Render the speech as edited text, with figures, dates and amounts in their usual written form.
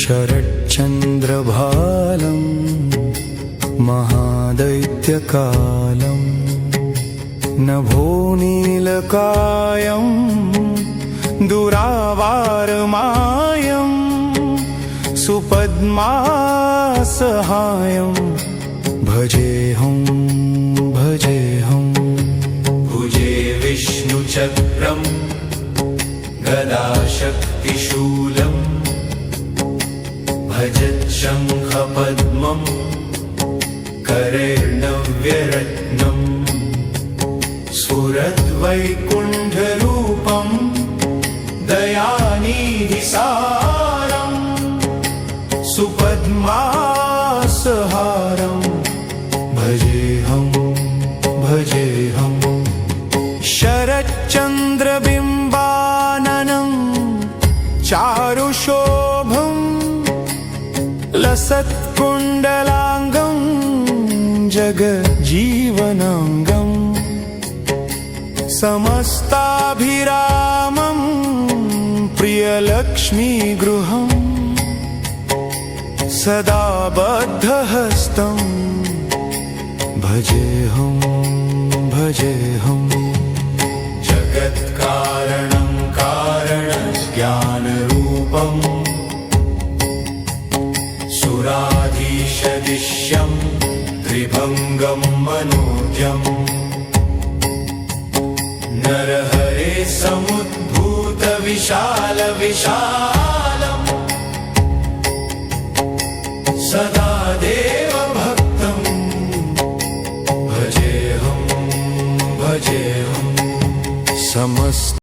शरच्चन्द्रभालं महादैत्यकालं नभोनीलकायं दुरावारमायं सुपद्मासहायं भजेऽहं भजेऽहं। भुजे विष्णुचक्रं गदाशक्तिशूलम् भजच्छङ्खपद्मं करैर्नव्यरत्नम् स्फुरद्वैकुण्ठरूपं दयानिधिसारं सुपद्मासहारं भजेऽहं भजेऽहं। शरच्चन्द्रबिम्बाननं चारुशोभं लसत्कुण्डलाङ्गं जगज्जीवनाङ्गं समस्ताभिरामं प्रियलक्ष्मीगृहं सदा बद्धहस्तं भजेऽहं भजेऽहं। जगत्कारणं कारणज्ञानरूपम् सुराधीशदिश्यं त्रिभङ्गं मनोज्ञम् नरहरे समुद्भूत विशाल विशाल